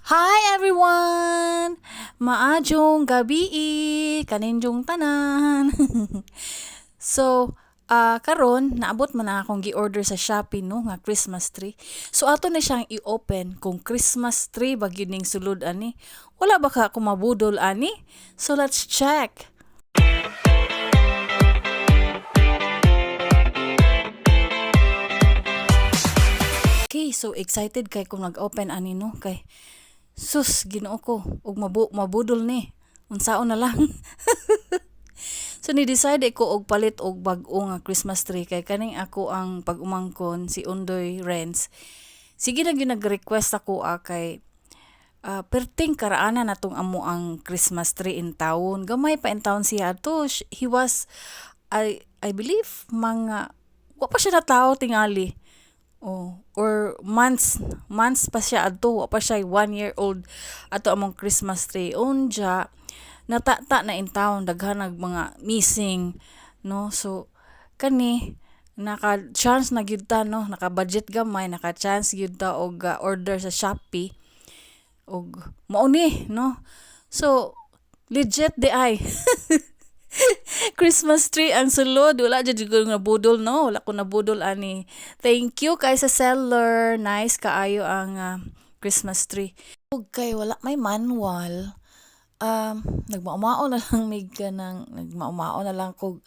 Hi everyone! Maadjong gabi kaninjong tanan. So, karon naabot man na akong gi-order sa Shopee no nga Christmas tree. So ato na siyang i-open kung Christmas tree ba gyud ning sulod ani. Wala ba ka kumabudol ani? So let's check. Okay, so excited kay kung nag-open ani no kay sus Ginoo ko ug mabudol ni. Unsaon na lang. So ni-decide ko og palit og bag-o nga Christmas tree kay kaning ako ang pag-umangkon si Undoy Renz. Sige na gyud nag-request ako kay perting karaanan natong amo ang Christmas tree in town. Gamay pa in town siya to. He was I believe mga wa pa siya na tao tingali. Oh, or months pa siya adto, wa pa siya 1 year old ato among Christmas tree. Unja natata na in town daghan nag mga missing no. So kani naka chance na gyud ta no, naka budget gamay, naka chance gyud ta og order sa Shopee og mao ni no. So legit di ay Christmas tree ang sulod. Wala dyan ko nabudol, no? Wala ko nabudol, ani. Thank you kay sa seller. Nice kaayo ang Christmas tree. Ug kay wala may manual. Nagmaumao na lang mig ka ng, nagmaumao na lang kog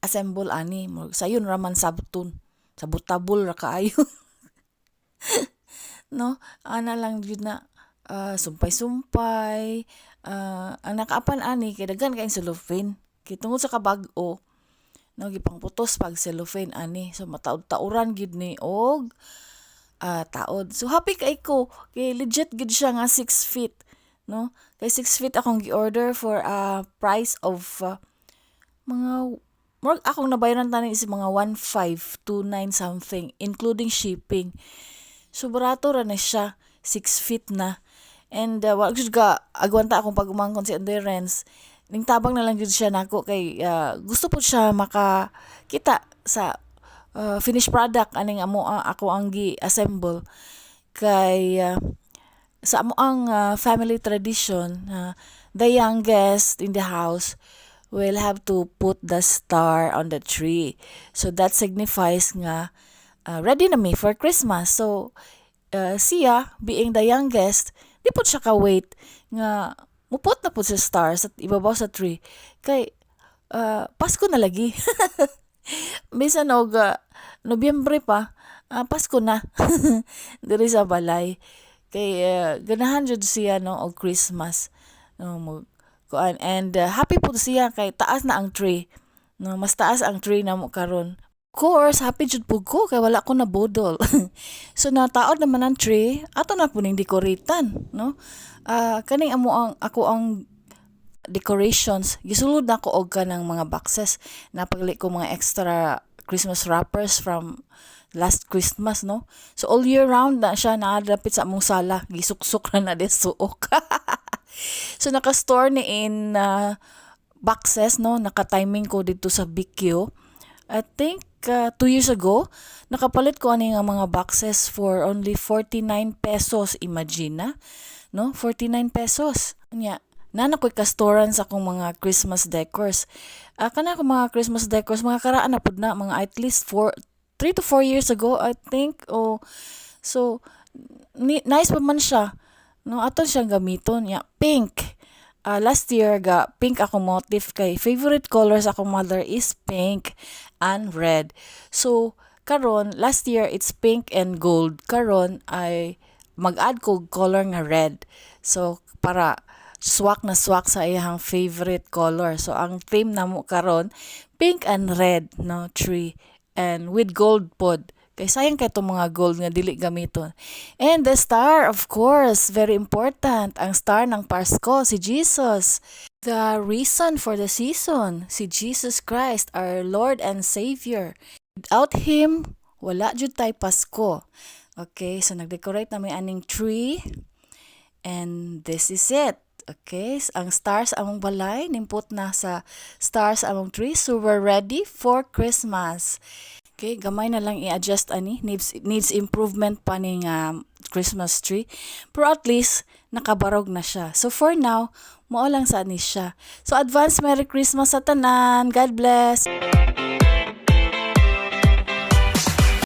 assemble, ani. Sayon raman sabton. Sabutabol ra kaayo. No? Ana lang yun na sumpay-sumpay. Ang nakaapan, ani, kay daghan kayong cellophane. Kay tungod sa kabag-o, no, gipangputos pag cellophane ani. So mataod-tauran gid ni og taod. So happy kay ko kay legit gid siya nga 6 feet, no? Kay 6 feet akong gi-order for a price of mga more akong nabayaran tani is mga 1529 something including shipping. So barato ra na siya, 6 feet na. And wala jud ka agwanta akong pag-umangkon si endurance. Ning tabang na lang jud siya nako kay gusto po siya makakita sa finished product aning amo ako ang gi-assemble kay sa amo ang family tradition, the youngest in the house will have to put the star on the tree. So that signifies nga ready na me for Christmas. So siya being the youngest, di po siya ka-wait nga mupot na po sa stars at ibabaw sa tree. Kay, Pasko na lagi. Bisan og Nobyembre pa, Pasko na. Diri sa balay. Kay, ganahan jud siya no og Christmas. No, kuan and happy po siya kay taas na ang tree. No, mas taas ang tree na mo karon. Course, happy jud pud ko kay wala ko na bodol. So nataod naman ang tree, ato na po ning dekoritan, no? Kaning ako ang decorations. Gisulod na ko og kanang mga boxes. Napagli ko mga extra Christmas wrappers from last Christmas, no? So all year round na siya naadapit sa among sala. Gisuksok na de suok. So naka-store ni in boxes, no? Naka-timing ko dito sa BQ. I think 2 years ago, nakapalit ko ani nga mga boxes for only 49 pesos. Imagine na, no? 49 pesos. Nya, nana ko'y kastoran sa akong mga Christmas decors. Kana akong mga Christmas decors, mga karaan na pud na, mga at least 3 to 4 years ago, I think. Oh, so, nice pa man siya. No, aton siyang gamiton. Nya, pink. Last year ga pink ako motif kay favorite colors akong mother is pink and red. So karon last year it's pink and gold. Karon ay mag-add ko color nga red. So para swak na swak sa iyang favorite color. So ang theme namo karon pink and red no tree and with gold pod. Kay sayang kay itong mga gold nga dili gamiton. And the star, of course, very important. Ang star ng Pasko, si Jesus. The reason for the season, si Jesus Christ, our Lord and Saviour. Without Him, wala jud tay Pasko. Okay, so nag-decorate na may aning tree. And this is it. Okay, so ang stars among balay, nimpot na sa stars among tree. So we're ready for Christmas. Okay, gamay na lang i-adjust ani, needs improvement pa ning Christmas tree. Pero at least nakabarog na siya. So for now, mao lang sa ni siya. So advance Merry Christmas sa tanan. God bless.